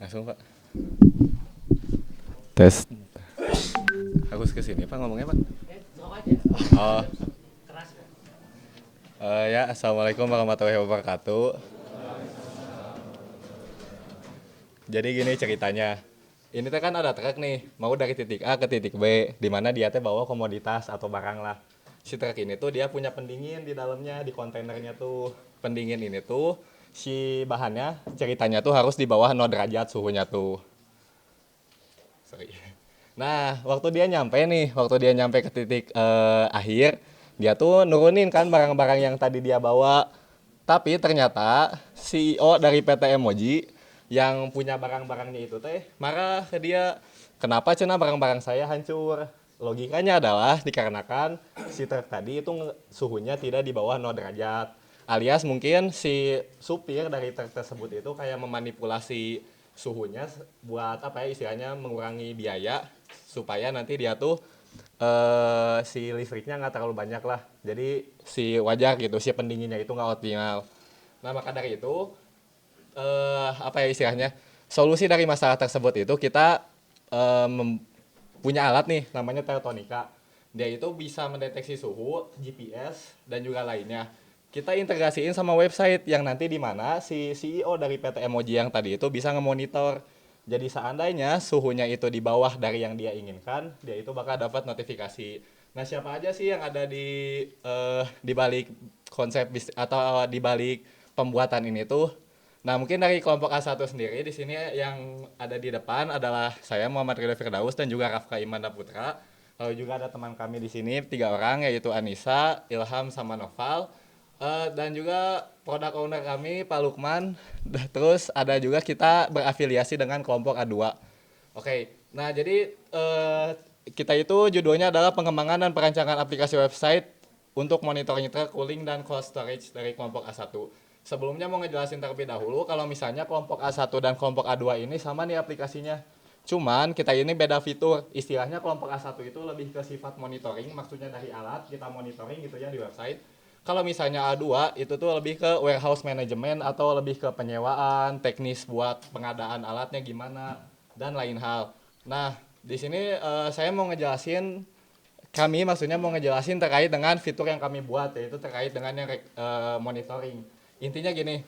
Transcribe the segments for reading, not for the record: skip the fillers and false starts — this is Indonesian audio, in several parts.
Langsung Pak. Tes. Harus ke sini Pak ngomongnya Pak. Oh. Ya, assalamualaikum warahmatullahi wabarakatuh. Jadi gini ceritanya. Ini teh kan ada truk nih, mau dari titik A ke titik B, di mana dia teh bawa komoditas atau barang lah. Si truk ini tuh dia punya pendingin di dalamnya, di kontainernya tuh. Pendingin ini tuh si bahannya ceritanya tuh harus di bawah 0 derajat suhunya tuh. Sorry. Nah, waktu dia nyampe ke titik akhir, dia tuh nurunin kan barang-barang yang tadi dia bawa. Tapi ternyata CEO dari PT Emoji yang punya barang-barangnya itu teh marah ke dia. Kenapa cenah barang-barang saya hancur? Logikanya adalah dikarenakan si truk tadi itu suhunya tidak di bawah 0 derajat. Alias mungkin si supir dari truk tersebut itu kayak memanipulasi suhunya buat apa ya istilahnya mengurangi biaya supaya nanti dia tuh si listriknya nggak terlalu banyak lah. Jadi si wajar gitu, si pendinginnya itu nggak optimal. Nah maka dari itu apa ya istilahnya solusi dari masalah tersebut itu kita punya alat nih namanya Teltonika. Dia itu bisa mendeteksi suhu, GPS dan juga lainnya. Kita integrasiin sama website yang nanti di mana si CEO dari PT Emoji yang tadi itu bisa ngemonitor. Jadi seandainya suhunya itu di bawah dari yang dia inginkan, dia itu bakal dapat notifikasi. Nah, siapa aja sih yang ada di balik konsep atau di balik pembuatan ini tuh? Nah, mungkin dari kelompok A1 sendiri di sini yang ada di depan adalah saya Muhammad Ridho Firdaus dan juga Rafka Imanda Putra. Lalu juga ada teman kami di sini 3 orang yaitu Anissa, Ilham sama Noval. Dan juga product owner kami Pak Lukman. Terus ada juga kita berafiliasi dengan kelompok A2. Oke. Nah, jadi kita itu judulnya adalah pengembangan dan perancangan aplikasi website untuk monitoring truk, cooling, dan cold storage dari kelompok A1. Sebelumnya mau ngejelasin terlebih dahulu kalau misalnya kelompok A1 dan kelompok A2 ini sama nih aplikasinya. Cuman kita ini beda fitur. Istilahnya kelompok A1 itu lebih ke sifat monitoring, maksudnya dari alat kita monitoring gitu ya di website. Kalau misalnya A2 itu tuh lebih ke warehouse management atau lebih ke penyewaan, teknis buat pengadaan alatnya gimana dan lain hal. Nah, di sini saya mau ngejelasin maksudnya mau ngejelasin terkait dengan fitur yang kami buat yaitu terkait dengan yang monitoring. Intinya gini,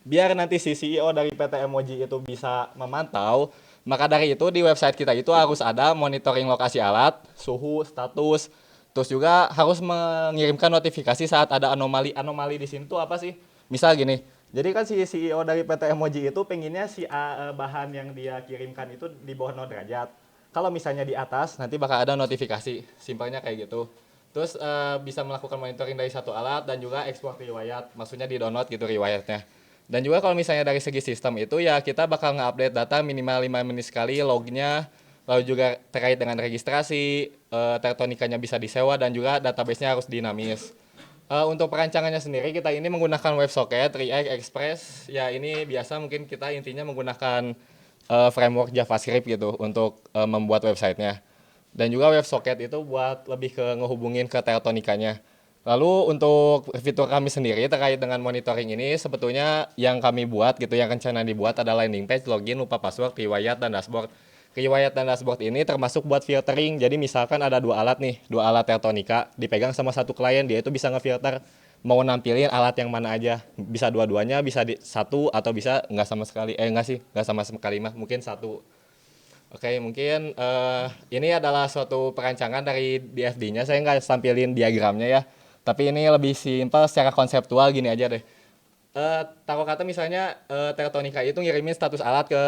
biar nanti si CEO dari PT Emoji itu bisa memantau, maka dari itu di website kita itu harus ada monitoring lokasi alat, suhu, status, terus juga harus mengirimkan notifikasi saat ada anomali. Anomali di sini tuh apa sih? Misal gini, jadi kan si CEO dari PT Emoji itu pengennya si bahan yang dia kirimkan itu di bawah 0 derajat. Kalau misalnya di atas, nanti bakal ada notifikasi. Simpelnya kayak gitu. Terus bisa melakukan monitoring dari satu alat dan juga ekspor riwayat, maksudnya di download gitu riwayatnya. Dan juga kalau misalnya dari segi sistem itu ya kita bakal nge-update data minimal 5 menit sekali lognya, lalu juga terkait dengan registrasi, tektonikanya bisa disewa dan juga database-nya harus dinamis. Untuk perancangannya sendiri kita ini menggunakan WebSocket, React, Express. Ya ini biasa mungkin kita intinya menggunakan framework JavaScript gitu untuk membuat websitenya. Dan juga WebSocket itu buat lebih ke ngehubungin ke Teltonikanya. Lalu untuk fitur kami sendiri terkait dengan monitoring ini sebetulnya yang kami buat gitu, yang rencana dibuat adalah landing page, login, lupa password, riwayat, dan dashboard. Riwayat dan dashboard ini termasuk buat filtering. Jadi misalkan ada 2 alat nih, 2 alat Teltonika dipegang sama satu klien, dia itu bisa ngefilter mau nampilin alat yang mana aja. Bisa dua-duanya, bisa satu atau bisa nggak sama sekali. Nggak sih, nggak sama sekali mah, mungkin satu. Oke, mungkin ini adalah suatu perancangan dari DFD-nya. Saya nggak tampilin diagramnya ya. Tapi ini lebih simpel secara konseptual gini aja deh. Taruh kata misalnya Teltonika itu ngirimin status alat ke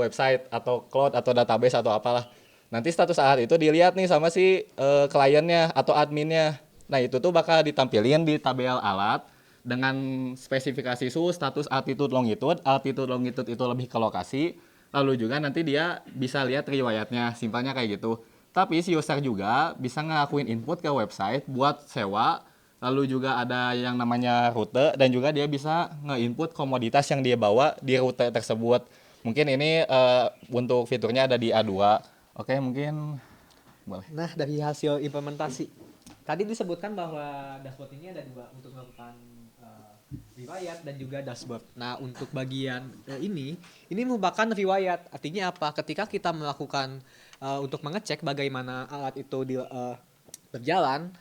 website atau cloud atau database atau apalah. Nanti status alat itu dilihat nih sama si kliennya atau adminnya. Nah itu tuh bakal ditampilin di tabel alat dengan spesifikasi suhu, status, altitude, longitude. Altitude, longitude itu lebih ke lokasi. Lalu juga nanti dia bisa lihat riwayatnya, simpelnya kayak gitu. Tapi si user juga bisa ngelakuin input ke website buat sewa, lalu juga ada yang namanya rute, dan juga dia bisa nge-input komoditas yang dia bawa di rute tersebut. Mungkin ini untuk fiturnya ada di A2. Oke, mungkin boleh. Nah, dari hasil implementasi tadi disebutkan bahwa dashboard ini ada 2 untuk melakukan riwayat dan juga dashboard. Nah, untuk bagian ini merupakan riwayat. Artinya apa? Ketika kita melakukan untuk mengecek bagaimana alat itu berjalan,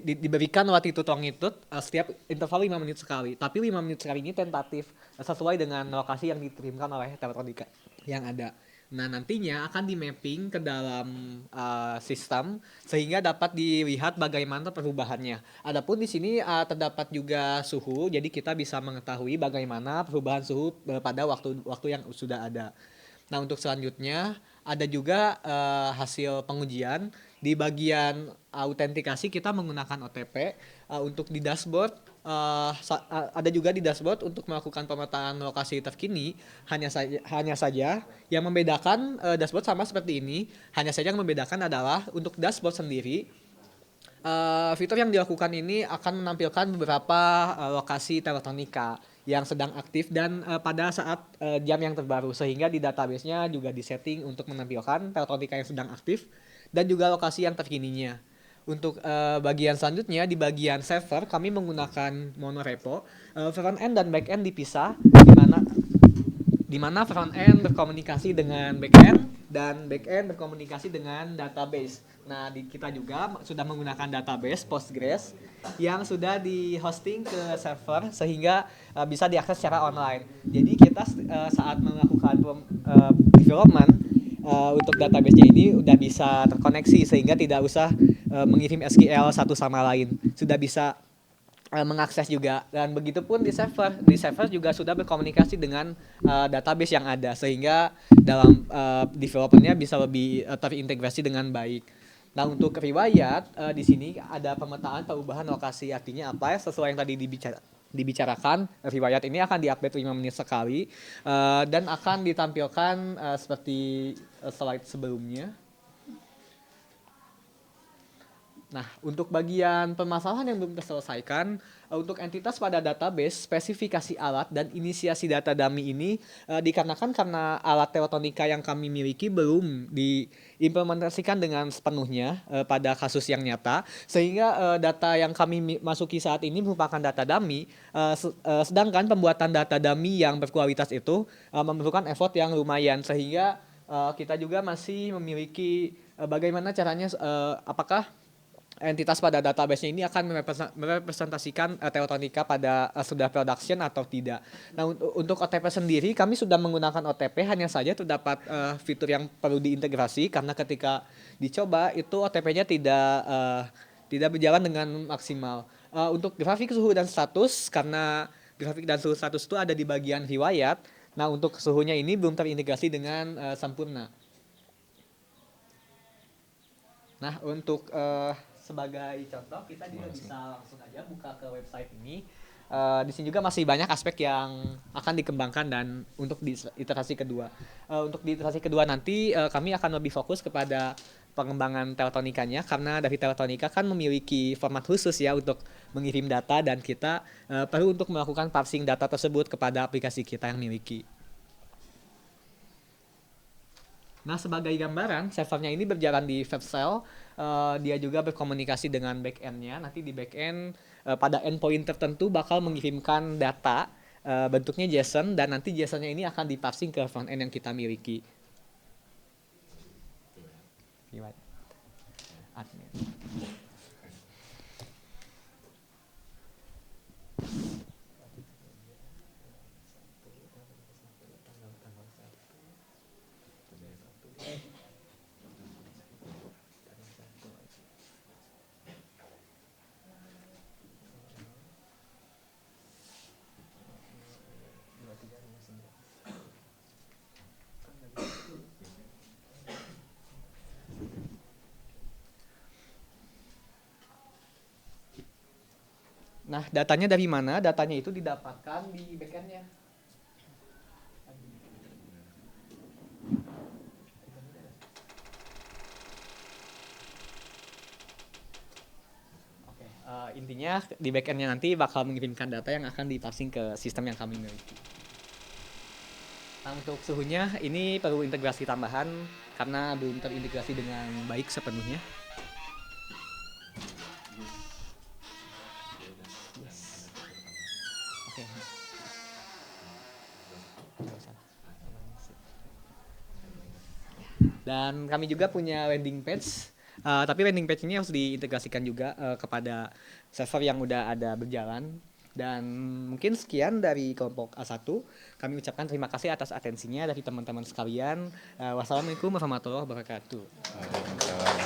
diberikan waktu itu longitude setiap interval 5 menit sekali. Tapi 5 menit sekali ini tentatif sesuai dengan lokasi yang diterima oleh Teltonika yang ada. Nah, nantinya akan di-mapping ke dalam sistem sehingga dapat dilihat bagaimana perubahannya. Adapun di sini terdapat juga suhu, jadi kita bisa mengetahui bagaimana perubahan suhu pada waktu yang sudah ada. Nah, untuk selanjutnya ada juga hasil pengujian di bagian autentikasi kita menggunakan OTP. Untuk di dashboard ada juga di dashboard untuk melakukan pemetaan lokasi terkini. Hanya saja yang membedakan dashboard sama seperti ini, hanya saja yang membedakan adalah untuk dashboard sendiri fitur yang dilakukan ini akan menampilkan beberapa lokasi Teltonika yang sedang aktif dan pada saat jam yang terbaru, sehingga di database-nya juga disetting untuk menampilkan Teltonika yang sedang aktif dan juga lokasi yang terkininya. Untuk bagian selanjutnya di bagian server kami menggunakan monorepo, front end dan back end dipisah, di mana front end berkomunikasi dengan back end dan back end berkomunikasi dengan database. Nah, kita juga sudah menggunakan database Postgres yang sudah di hosting ke server sehingga bisa diakses secara online. Jadi kita saat melakukan development untuk database-nya ini udah bisa terkoneksi sehingga tidak usah mengirim SQL satu sama lain. Sudah bisa mengakses juga, dan begitupun di server juga sudah berkomunikasi dengan database yang ada sehingga dalam developernya bisa lebih terintegrasi dengan baik. Nah, untuk riwayat di sini ada pemetaan perubahan lokasi, artinya apa ya, sesuai yang tadi dibicarakan, riwayat ini akan diupdate 5 menit sekali dan akan ditampilkan seperti slide sebelumnya. Nah, untuk bagian permasalahan yang belum terselesaikan, untuk entitas pada database, spesifikasi alat, dan inisiasi data dummy ini dikarenakan karena alat Teltonika yang kami miliki belum diimplementasikan dengan sepenuhnya pada kasus yang nyata, sehingga data yang kami masuki saat ini merupakan data dummy, sedangkan pembuatan data dummy yang berkualitas itu memerlukan effort yang lumayan, sehingga kita juga masih memiliki bagaimana caranya, apakah entitas pada database-nya ini akan merepresentasikan Teltonika pada sudah production atau tidak. Nah, untuk OTP sendiri kami sudah menggunakan OTP, hanya saja terdapat fitur yang perlu diintegrasi karena ketika dicoba itu OTP-nya tidak berjalan dengan maksimal. Untuk grafik suhu dan status, karena grafik dan suhu status itu ada di bagian riwayat. Nah, untuk suhunya ini belum terintegrasi dengan sempurna. Nah, untuk sebagai contoh kita juga bisa langsung aja buka ke website ini. Di sini juga masih banyak aspek yang akan dikembangkan dan untuk di iterasi kedua. Untuk di iterasi kedua nanti kami akan lebih fokus kepada pengembangan Teltonikanya, karena dari Teltonika kan memiliki format khusus ya untuk mengirim data, dan kita perlu untuk melakukan parsing data tersebut kepada aplikasi kita yang miliki. Nah, sebagai gambaran, servernya ini berjalan di web shell. Dia juga berkomunikasi dengan backend-nya. Nanti di backend pada endpoint tertentu bakal mengirimkan data bentuknya JSON, dan nanti JSON-nya ini akan diparsing ke front-end yang kita miliki. Gimana? Admin. Nah, datanya dari mana? Datanya itu didapatkan di backend-nya. Oke, intinya di backend-nya nanti bakal mengirimkan data yang akan diparsing ke sistem yang kami miliki. Nah, untuk suhunya ini perlu integrasi tambahan karena belum terintegrasi dengan baik sepenuhnya. Oke. Dan kami juga punya landing page, tapi landing page ini harus diintegrasikan juga kepada server yang udah ada berjalan. Dan mungkin sekian dari kelompok A1. Kami ucapkan terima kasih atas atensinya dari teman-teman sekalian. Wassalamualaikum warahmatullahi wabarakatuh. Waalaikumsalam.